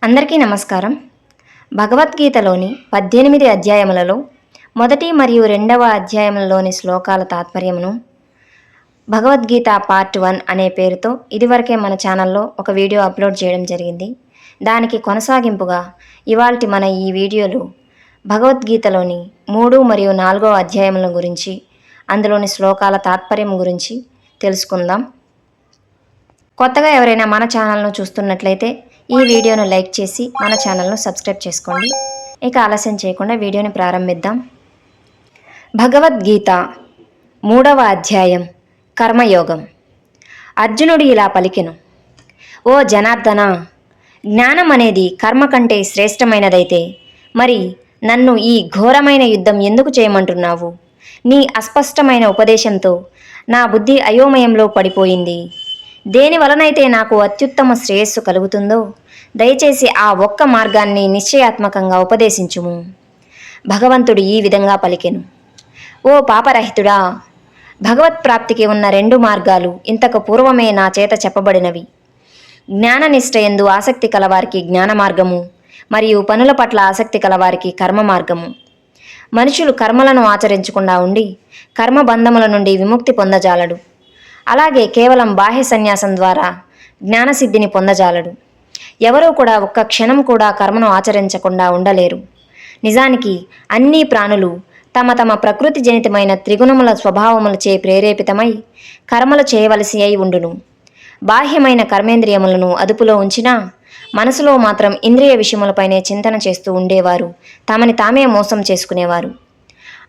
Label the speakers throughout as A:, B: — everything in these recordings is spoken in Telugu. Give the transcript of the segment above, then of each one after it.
A: అందరికీ నమస్కారం. భగవద్గీతలోని 18 అధ్యాయములలో మొదటి మరియు రెండవ అధ్యాయములలోని శ్లోకాల తాత్పర్యమును భగవద్గీత పార్ట్ 1 అనే పేరుతో ఇదివరకే మన ఛానల్లో ఒక వీడియో అప్లోడ్ చేయడం జరిగింది. దానికి కొనసాగింపుగా ఇవాల్టి మన ఈ వీడియోలో భగవద్గీతలోని 3 మరియు 4వ అధ్యాయముల గురించి, అందులోని శ్లోకాల తాత్పర్యం గురించి తెలుసుకుందాం. కొత్తగా ఎవరైనా మన ఛానల్ను చూస్తున్నట్లయితే ఈ వీడియోను లైక్ చేసి మన ఛానల్ను సబ్స్క్రైబ్ చేసుకోండి. ఇక ఆలస్యం చేయకుండా వీడియోని ప్రారంభిద్దాం. భగవద్గీత 3వ అధ్యాయం కర్మయోగం. అర్జునుడు ఇలా పలికెను: ఓ జనార్దన, జ్ఞానం అనేది కర్మ కంటే శ్రేష్టమైనదైతే మరి నన్ను ఈ ఘోరమైన యుద్ధం ఎందుకు చేయమంటున్నావు? నీ అస్పష్టమైన ఉపదేశంతో నా బుద్ధి అయోమయంలో పడిపోయింది. దేని వలనైతే నాకు అత్యుత్తమ శ్రేయస్సు కలుగుతుందో దయచేసి ఆ ఒక్క మార్గాన్ని నిశ్చయాత్మకంగా ఉపదేశించుము. భగవంతుడు ఈ విధంగా పలికెను: ఓ పాపరహితుడా, భగవత్ప్రాప్తికి ఉన్న 2 మార్గాలు ఇంతకు పూర్వమే నా చేత చెప్పబడినవి. జ్ఞాననిష్ఠయందు ఆసక్తి కలవారికి జ్ఞాన మార్గము, మరియు పనుల పట్ల ఆసక్తి కలవారికి కర్మ మార్గము. మనుషులు కర్మలను ఆచరించకుండా ఉండి కర్మబంధముల నుండి విముక్తి పొందజాలడు. అలాగే కేవలం బాహ్య సన్యాసం ద్వారా జ్ఞానసిద్ధిని పొందజాలడు. ఎవరూ కూడా ఒక్క క్షణం కూడా కర్మను ఆచరించకుండా ఉండలేరు. నిజానికి అన్ని ప్రాణులు తమ తమ ప్రకృతి జనితమైన త్రిగుణముల స్వభావములచే ప్రేరేపితమై కర్మలు చేయవలసి అయి ఉండును. బాహ్యమైన కర్మేంద్రియములను అదుపులో ఉంచినా మనసులో మాత్రం ఇంద్రియ విషయములపైనే చింతన చేస్తూ ఉండేవారు తమని తామే మోసం చేసుకునేవారు.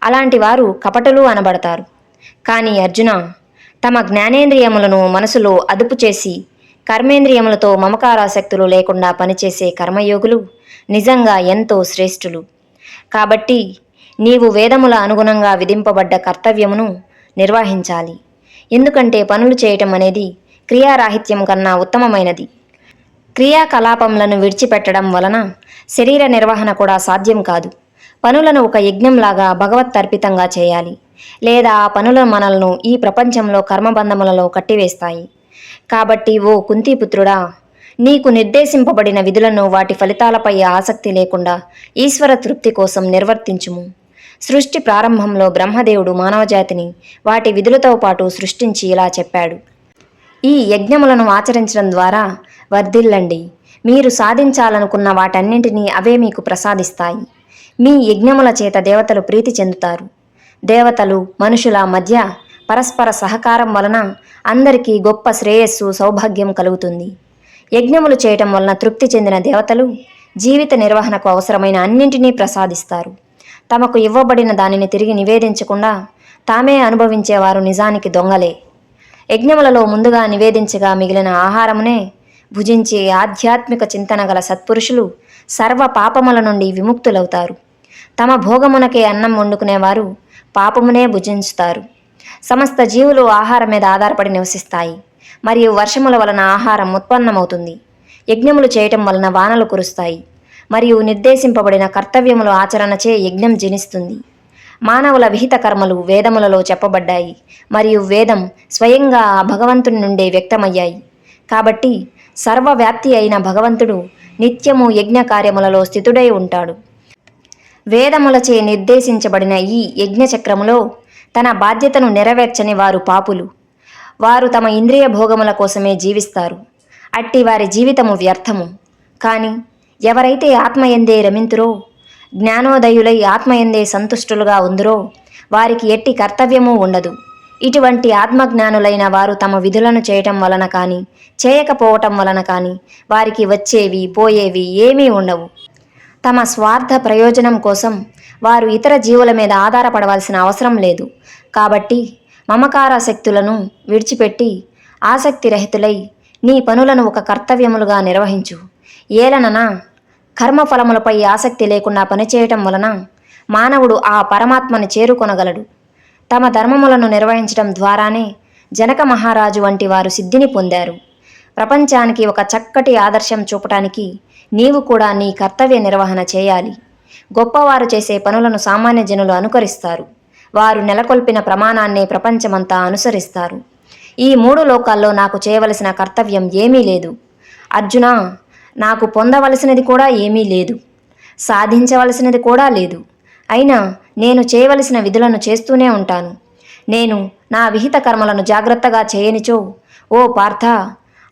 A: అలాంటి వారు కపటులు అనబడతారు. కానీ అర్జున, తమ జ్ఞానేంద్రియములను మనసులో అదుపు చేసి కర్మేంద్రియములతో మమకారాసక్తులు లేకుండా పనిచేసే కర్మయోగులు నిజంగా ఎంతో శ్రేష్ఠులు. కాబట్టి నీవు వేదముల అనుగుణంగా విధింపబడ్డ కర్తవ్యమును నిర్వహించాలి. ఎందుకంటే పనులు చేయటం అనేది క్రియారాహిత్యం కన్నా ఉత్తమమైనది. క్రియాకలాపములను విడిచిపెట్టడం వలన శరీర నిర్వహణ కూడా సాధ్యం కాదు. పనులను ఒక యజ్ఞంలాగా భగవత్తర్పితంగా చేయాలి, లేదా ఆ పనులు మనల్ని ఈ ప్రపంచంలో కర్మబంధములలో కట్టివేస్తాయి. కాబట్టి ఓ కుంతీపుత్రుడా, నీకు నిర్దేశింపబడిన విధులను వాటి ఫలితాలపై ఆసక్తి లేకుండా ఈశ్వర తృప్తి కోసం నిర్వర్తించుము. సృష్టి ప్రారంభంలో బ్రహ్మదేవుడు మానవజాతిని వాటి విధులతో పాటు సృష్టించి ఇలా చెప్పాడు: ఈ యజ్ఞములను ఆచరించడం ద్వారా వర్ధిల్లండి. మీరు సాధించాలనుకున్న వాటన్నింటినీ అవే మీకు ప్రసాదిస్తాయి. మీ యజ్ఞముల చేత దేవతలు ప్రీతి చెందుతారు. దేవతలు మనుషుల మధ్య పరస్పర సహకారం వలన అందరికీ గొప్ప శ్రేయస్సు, సౌభాగ్యం కలుగుతుంది. యజ్ఞములు చేయటం వలన తృప్తి చెందిన దేవతలు జీవిత నిర్వహణకు అవసరమైన అన్నింటినీ ప్రసాదిస్తారు. తమకు ఇవ్వబడిన దానిని తిరిగి నివేదించకుండా తామే అనుభవించేవారు నిజానికి దొంగలే. యజ్ఞములలో ముందుగా నివేదించగా మిగిలిన ఆహారమునే భుజించే ఆధ్యాత్మిక చింతన గల సత్పురుషులు సర్వ పాపముల నుండి విముక్తులవుతారు. తమ భోగమునకే అన్నం వండుకునేవారు పాపమునే భుజించుతారు. సమస్త జీవులు ఆహారం మీద ఆధారపడి నివసిస్తాయి, మరియు వర్షముల వలన ఆహారం ఉత్పన్నమవుతుంది. యజ్ఞములు చేయటం వలన వానలు కురుస్తాయి, మరియు నిర్దేశింపబడిన కర్తవ్యముల ఆచరణచే యజ్ఞం జనిస్తుంది. మానవుల విహిత కర్మలు వేదములలో చెప్పబడ్డాయి, మరియు వేదం స్వయంగా ఆ భగవంతుని నుండే వ్యక్తమయ్యాయి. కాబట్టి సర్వవ్యాప్తి అయిన భగవంతుడు నిత్యము యజ్ఞ కార్యములలో స్థితుడై ఉంటాడు. వేదములచే నిర్దేశించబడిన ఈ యజ్ఞచక్రములో తన బాధ్యతను నెరవేర్చని వారు పాపులు. వారు తమ ఇంద్రియ భోగముల కోసమే జీవిస్తారు. అట్టి వారి జీవితము వ్యర్థము. కానీ ఎవరైతే ఆత్మయందే రమింతురో, జ్ఞానోదయులై ఆత్మయందే సంతుష్టులుగా ఉందురో వారికి ఎట్టి కర్తవ్యము ఉండదు. ఇటువంటి ఆత్మజ్ఞానులైన వారు తమ విధులను చేయటం వలన కానీ చేయకపోవటం వలన కానీ వారికి వచ్చేవి పోయేవి ఏమీ ఉండవు. తమ స్వార్థ ప్రయోజనం కోసం వారు ఇతర జీవుల మీద ఆధారపడవలసిన అవసరం లేదు. కాబట్టి మమకారాసక్తులను విడిచిపెట్టి ఆసక్తిరహితులై నీ పనులను ఒక కర్తవ్యములుగా నిర్వహించు. ఏలననా కర్మఫలములపై ఆసక్తి లేకుండా పనిచేయటం వలన మానవుడు ఆ పరమాత్మని చేరుకొనగలడు. తమ ధర్మములను నిర్వహించడం ద్వారానే జనక మహారాజు వంటి వారు సిద్ధిని పొందారు. ప్రపంచానికి ఒక చక్కటి ఆదర్శం చూపటానికి నీవు కూడా నీ కర్తవ్య నిర్వహణ చేయాలి. గొప్పవారు చేసే పనులను సామాన్య జనులు అనుకరిస్తారు. వారు నెలకొల్పిన ప్రమాణాన్నే ప్రపంచమంతా అనుసరిస్తారు. ఈ 3 లోకాల్లో నాకు చేయవలసిన కర్తవ్యం ఏమీ లేదు. అర్జున, నాకు పొందవలసినది కూడా ఏమీ లేదు, సాధించవలసినది కూడా లేదు. అయినా నేను చేయవలసిన విధులను చేస్తూనే ఉంటాను. నేను నా విహిత కర్మలను జాగ్రత్తగా చేయనిచో, ఓ పార్థ,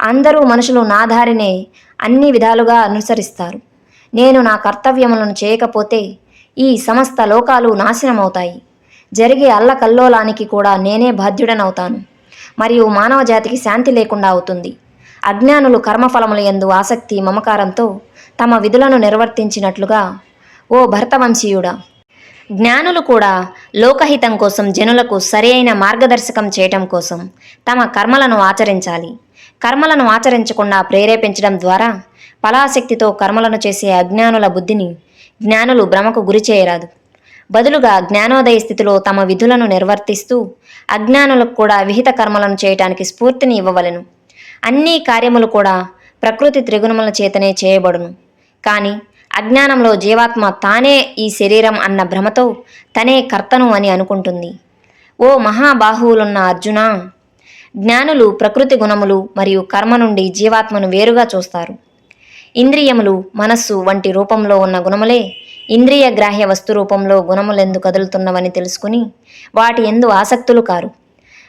A: అందరూ మనుషులు నా దారినే అన్ని విధాలుగా అనుసరిస్తారు. నేను నా కర్తవ్యములను చేయకపోతే ఈ సమస్త లోకాలు నాశనమవుతాయి. జరిగే అల్లకల్లోలానికి కూడా నేనే బాధ్యుడనవుతాను. మరియు మానవ జాతికి శాంతి లేకుండా అవుతుంది. అజ్ఞానులు కర్మఫలముల యందు ఆసక్తి మమకారంతో తమ విధులను నిర్వర్తించినట్లుగా, ఓ భరతవంశీయుడా, జ్ఞానులు కూడా లోకహితం కోసం జనులకు సరియైన మార్గదర్శకం చేయటం కోసం తమ కర్మలను ఆచరించాలి. కర్మలను ఆచరించకుండా ప్రేరేపించడం ద్వారా ఫలాశక్తితో కర్మలను చేసే అజ్ఞానుల బుద్ధిని జ్ఞానులు భ్రమకు గురి చేయరాదు. బదులుగా జ్ఞానోదయ స్థితిలో తమ విధులను నిర్వర్తిస్తూ అజ్ఞానులకు కూడా విహిత కర్మలను చేయటానికి స్ఫూర్తిని ఇవ్వవలెను. అన్ని కార్యములు కూడా ప్రకృతి త్రిగుణముల చేతనే చేయబడును. కానీ అజ్ఞానంలో జీవాత్మ తానే ఈ శరీరం అన్న భ్రమతో తనే కర్తను అని అనుకుంటుంది. ఓ మహాబాహువులున్న అర్జున, జ్ఞానులు ప్రకృతి గుణములు మరియు కర్మ నుండి జీవాత్మను వేరుగా చూస్తారు. ఇంద్రియములు, మనస్సు వంటి రూపంలో ఉన్న గుణములే ఇంద్రియ గ్రాహ్య వస్తు రూపంలో గుణములెందు కదులుతున్నవని తెలుసుకుని వాటి ఎందు ఆసక్తులు కారు.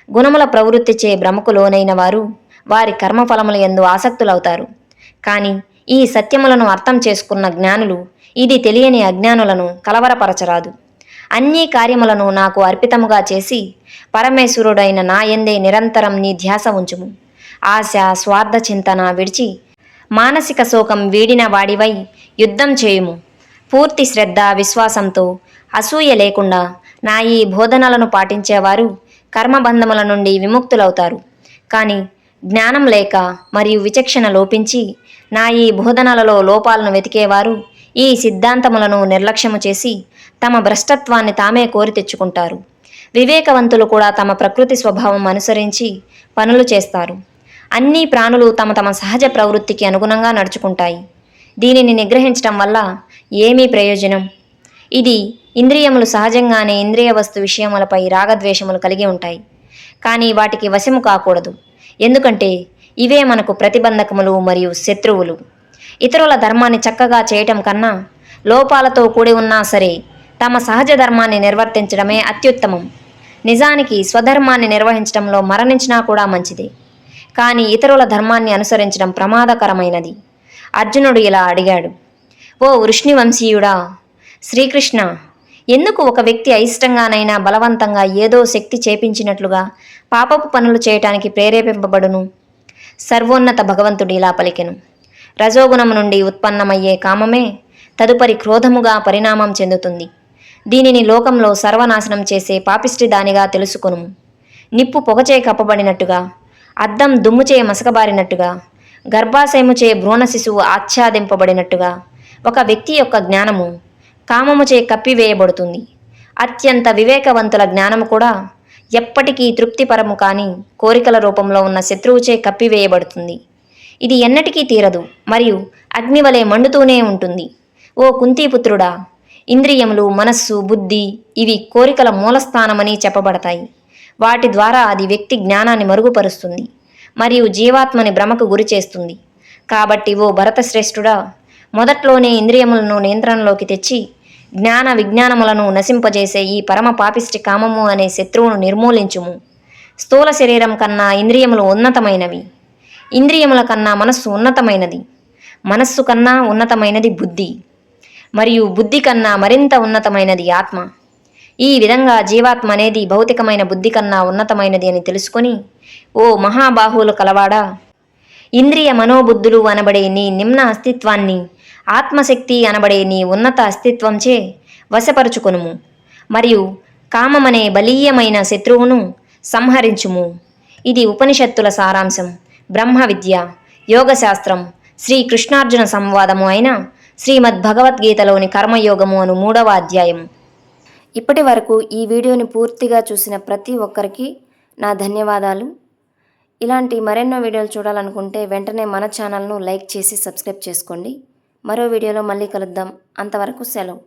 A: గుణముల ప్రవృత్తిచే భ్రమకు లోనైన వారు వారి కర్మఫలముల యందు ఆసక్తులవుతారు. కానీ ఈ సత్యములను అర్థం చేసుకున్న జ్ఞానులు ఇది తెలియని అజ్ఞానులను కలవరపరచరాదు. అన్ని కార్యములను నాకు అర్పితముగా చేసి పరమేశ్వరుడైన నా యందే నిరంతరం నీ ధ్యాస ఉంచుము. ఆశ, స్వార్థ చింతన విడిచి మానసిక శోకం వీడిన వాడివై యుద్ధం చేయుము. పూర్తి శ్రద్ధ, విశ్వాసంతో, అసూయ లేకుండా నా ఈ బోధనలను పాటించేవారు కర్మబంధముల నుండి విముక్తులవుతారు. కానీ జ్ఞానం లేక మరియు విచక్షణ లోపించి నా ఈ బోధనలలో లోపాలను వెతికేవారు ఈ సిద్ధాంతములను నిర్లక్ష్యము చేసి తమ భ్రష్టత్వాన్ని తామే కోరి తెచ్చుకుంటారు. వివేకవంతులు కూడా తమ ప్రకృతి స్వభావం అనుసరించి పనులు చేస్తారు. అన్ని ప్రాణులు తమ తమ సహజ ప్రవృత్తికి అనుగుణంగా నడుచుకుంటాయి. దీనిని నిగ్రహించటం వల్ల ఏమీ ప్రయోజనం? ఇది ఇంద్రియములు సహజంగానే ఇంద్రియ వస్తు విషయములపై రాగద్వేషములు కలిగి ఉంటాయి. కానీ వాటికి వశము కాకూడదు. ఎందుకంటే ఇవే మనకు ప్రతిబంధకములు మరియు శత్రువులు. ఇతరుల ధర్మాన్ని చక్కగా చేయటం కన్నా లోపాలతో కూడి ఉన్నా సరే తమ సహజ ధర్మాన్ని నిర్వర్తించడమే అత్యుత్తమం. నిజానికి స్వధర్మాన్ని నిర్వహించడంలో మరణించినా కూడా మంచిదే. కానీ ఇతరుల ధర్మాన్ని అనుసరించడం ప్రమాదకరమైనది. అర్జునుడు ఇలా అడిగాడు: ఓ వృష్ణివంశీయుడా, శ్రీకృష్ణ, ఎందుకు ఒక వ్యక్తి అయిష్టంగానైనా బలవంతంగా ఏదో శక్తి చేపించినట్లుగా పాపపు పనులు చేయటానికి ప్రేరేపింపబడును? సర్వోన్నత భగవంతుడు ఇలా పలికెను: రజోగుణము నుండి ఉత్పన్నమయ్యే కామమే తదుపరి క్రోధముగా పరిణామం చెందుతుంది. దీనిని లోకంలో సర్వనాశనం చేసే పాపిష్టి దానిగా తెలుసుకొనుము. నిప్పు పొగచే కప్పబడినట్టుగా, అద్దం దుమ్ముచే మసకబారినట్టుగా, గర్భాశయముచే భ్రూణ శిశువు ఆచ్ఛాదింపబడినట్టుగా ఒక వ్యక్తి యొక్క జ్ఞానము కామముచే కప్పివేయబడుతుంది. అత్యంత వివేకవంతుల జ్ఞానము కూడా ఎప్పటికీ తృప్తిపరము కాని కోరికల రూపంలో ఉన్న శత్రువుచే కప్పివేయబడుతుంది. ఇది ఎన్నటికీ తీరదు మరియు అగ్నివలే మండుతూనే ఉంటుంది. ఓ కుంతీపుత్రుడా, ఇంద్రియములు, మనస్సు, బుద్ధి ఇవి కోరికల మూలస్థానమని చెప్పబడతాయి. వాటి ద్వారా అది వ్యక్తి జ్ఞానాన్ని మరుగుపరుస్తుంది మరియు జీవాత్మని భ్రమకు గురి చేస్తుంది. కాబట్టి ఓ భరతశ్రేష్ఠుడా, మొదట్లోనే ఇంద్రియములను నియంత్రణలోకి తెచ్చి జ్ఞాన విజ్ఞానములను నశింపజేసే ఈ పరమ పాపిష్టి కామము అనే శత్రువును నిర్మూలించుము. స్థూల శరీరం కన్నా ఇంద్రియములు ఉన్నతమైనవి. ఇంద్రియముల కన్నా మనస్సు ఉన్నతమైనది. మనస్సు కన్నా ఉన్నతమైనది బుద్ధి. మరియు బుద్ధి కన్నా మరింత ఉన్నతమైనది ఆత్మ. ఈ విధంగా జీవాత్మ అనేది భౌతికమైన బుద్ధి కన్నా ఉన్నతమైనది అని తెలుసుకొని, ఓ మహాబాహువులు కలవాడా, ఇంద్రియ మనోబుద్ధులు అనబడే నీ నిమ్న అస్తిత్వాన్ని ఆత్మశక్తి అనబడే నీ ఉన్నత అస్తిత్వంచే వశపరుచుకొనుము. మరియు కామమనే బలీయమైన శత్రువును సంహరించుము. ఇది ఉపనిషత్తుల సారాంశం, బ్రహ్మ విద్య, యోగశాస్త్రం, శ్రీ కృష్ణార్జున సంవాదము అయిన శ్రీమద్భగవద్గీతలోని కర్మయోగము అను 3వ అధ్యాయము. ఇప్పటి వరకు ఈ వీడియోని పూర్తిగా చూసిన ప్రతి ఒక్కరికి నా ధన్యవాదాలు. ఇలాంటి మరెన్నో వీడియోలు చూడాలనుకుంటే వెంటనే మన ఛానల్ను లైక్ చేసి సబ్స్క్రైబ్ చేసుకోండి. మరో వీడియోలో మళ్ళీ కలుద్దాం. అంతవరకు సెలవు.